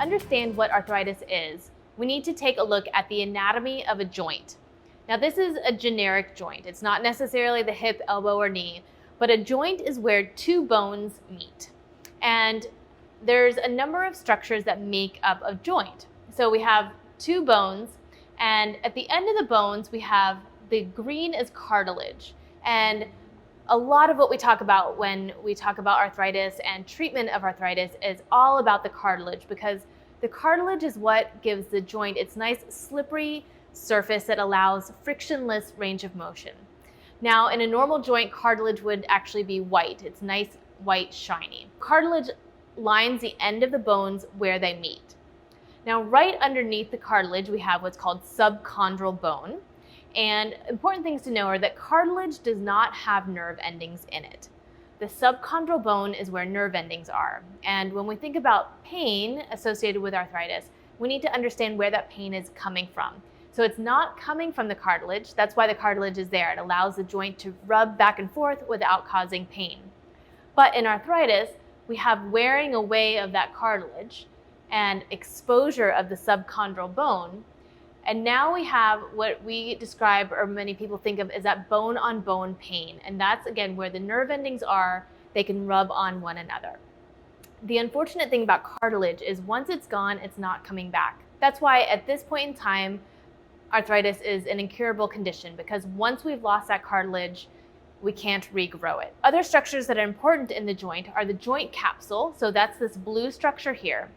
understand what arthritis is, we need to take a look at the anatomy of a joint. Now, this is a generic joint. It's not necessarily the hip, elbow, or knee, but a joint is where two bones meet. And there's a number of structures that make up a joint. So we have two bones, and at the end of the bones, we have the green is cartilage. And a lot of what we talk about when we talk about arthritis and treatment of arthritis is all about the cartilage, because the cartilage is what gives the joint its nice slippery surface that allows frictionless range of motion. Now, in a normal joint, cartilage would actually be white. It's nice, white, shiny. Cartilage lines the end of the bones where they meet. Now, right underneath the cartilage, we have what's called subchondral bone. And important things to know are that cartilage does not have nerve endings in it. The subchondral bone is where nerve endings are. And when we think about pain associated with arthritis, we need to understand where that pain is coming from. So it's not coming from the cartilage. That's why the cartilage is there. It allows the joint to rub back and forth without causing pain. But in arthritis, we have wearing away of that cartilage and exposure of the subchondral bone. And now we have what we describe, or many people think of, as that bone-on-bone pain. And that's, again, where the nerve endings are, they can rub on one another. The unfortunate thing about cartilage is once it's gone, it's not coming back. That's why at this point in time, arthritis is an incurable condition, because once we've lost that cartilage, we can't regrow it. Other structures that are important in the joint are the joint capsule. So that's this blue structure here.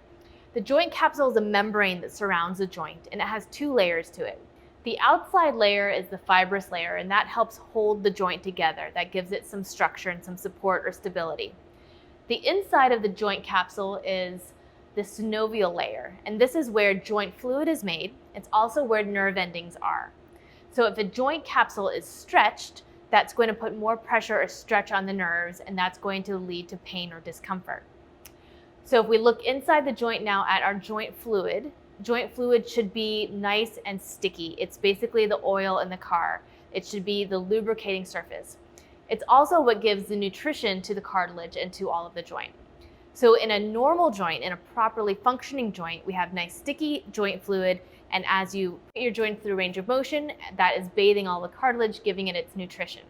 The joint capsule is a membrane that surrounds the joint, and it has two layers to it. The outside layer is the fibrous layer, and that helps hold the joint together. That gives it some structure and some support or stability. The inside of the joint capsule is the synovial layer, and this is where joint fluid is made. It's also where nerve endings are. So if a joint capsule is stretched, that's going to put more pressure or stretch on the nerves, and that's going to lead to pain or discomfort. So if we look inside the joint now at our joint fluid should be nice and sticky. It's basically the oil in the car. It should be the lubricating surface. It's also what gives the nutrition to the cartilage and to all of the joint. So in a normal joint, in a properly functioning joint, we have nice sticky joint fluid, and as you put your joint through range of motion, that is bathing all the cartilage, giving it its nutrition.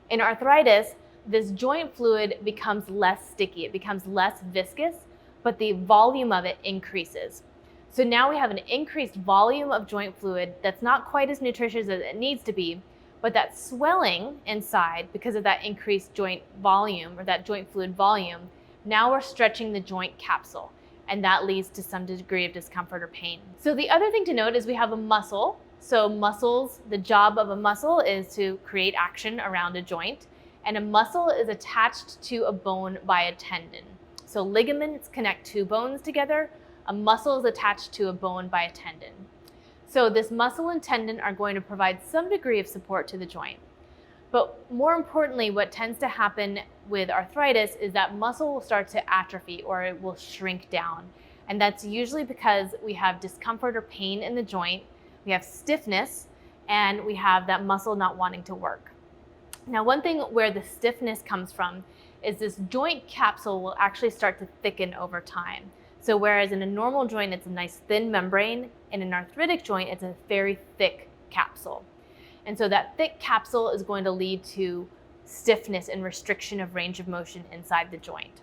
In arthritis, this joint fluid becomes less sticky, it becomes less viscous, but the volume of it increases. So now we have an increased volume of joint fluid that's not quite as nutritious as it needs to be, but that swelling inside, because of that increased joint volume or that joint fluid volume, now we're stretching the joint capsule, and that leads to some degree of discomfort or pain. So the other thing to note is we have a muscle. So muscles, the job of a muscle is to create action around a joint. And a muscle is attached to a bone by a tendon. So ligaments connect two bones together. A muscle is attached to a bone by a tendon. So this muscle and tendon are going to provide some degree of support to the joint. But more importantly, what tends to happen with arthritis is that muscle will start to atrophy, or it will shrink down. And that's usually because we have discomfort or pain in the joint, we have stiffness, and we have that muscle not wanting to work. Now, one thing where the stiffness comes from is this joint capsule will actually start to thicken over time. So whereas in a normal joint, it's a nice thin membrane, in an arthritic joint, it's a very thick capsule. And so that thick capsule is going to lead to stiffness and restriction of range of motion inside the joint.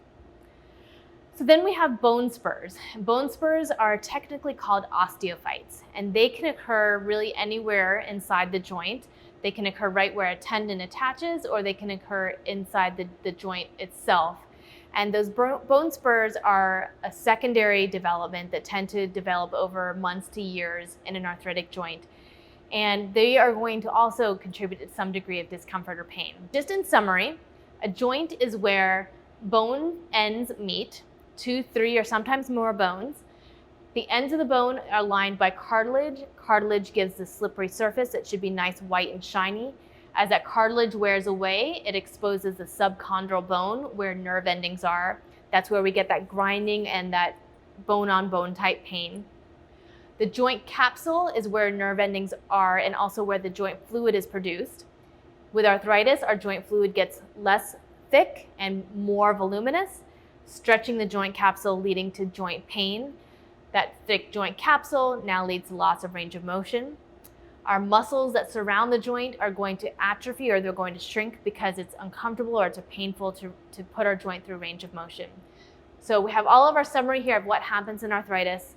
So then we have bone spurs. Bone spurs are technically called osteophytes, and they can occur really anywhere inside the joint. They can occur right where a tendon attaches, or they can occur inside the joint itself. And those bone spurs are a secondary development that tend to develop over months to years in an arthritic joint. And they are going to also contribute to some degree of discomfort or pain. Just in summary, a joint is where bone ends meet, 2, 3, or sometimes more bones. The ends of the bone are lined by cartilage. Cartilage gives the slippery surface. It should be nice, white, and shiny. As that cartilage wears away, it exposes the subchondral bone where nerve endings are. That's where we get that grinding and that bone-on-bone type pain. The joint capsule is where nerve endings are and also where the joint fluid is produced. With arthritis, our joint fluid gets less thick and more voluminous. stretching the joint capsule leading to joint pain. That thick joint capsule now leads to loss of range of motion. Our muscles that surround the joint are going to atrophy, or they're going to shrink because it's uncomfortable or it's painful to put our joint through range of motion. So we have all of our summary here of what happens in arthritis.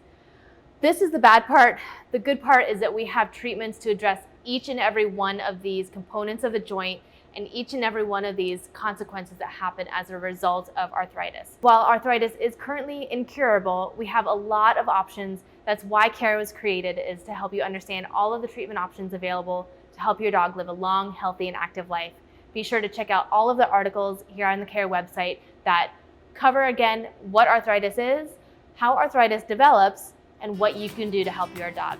This is the bad part. The good part is that we have treatments to address each and every one of these components of the joint and each and every one of these consequences that happen as a result of arthritis. While arthritis is currently incurable, we have a lot of options. That's why CARE was created, is to help you understand all of the treatment options available to help your dog live a long, healthy, and active life. Be sure to check out all of the articles here on the CARE website that cover, again, what arthritis is, how arthritis develops, and what you can do to help your dog.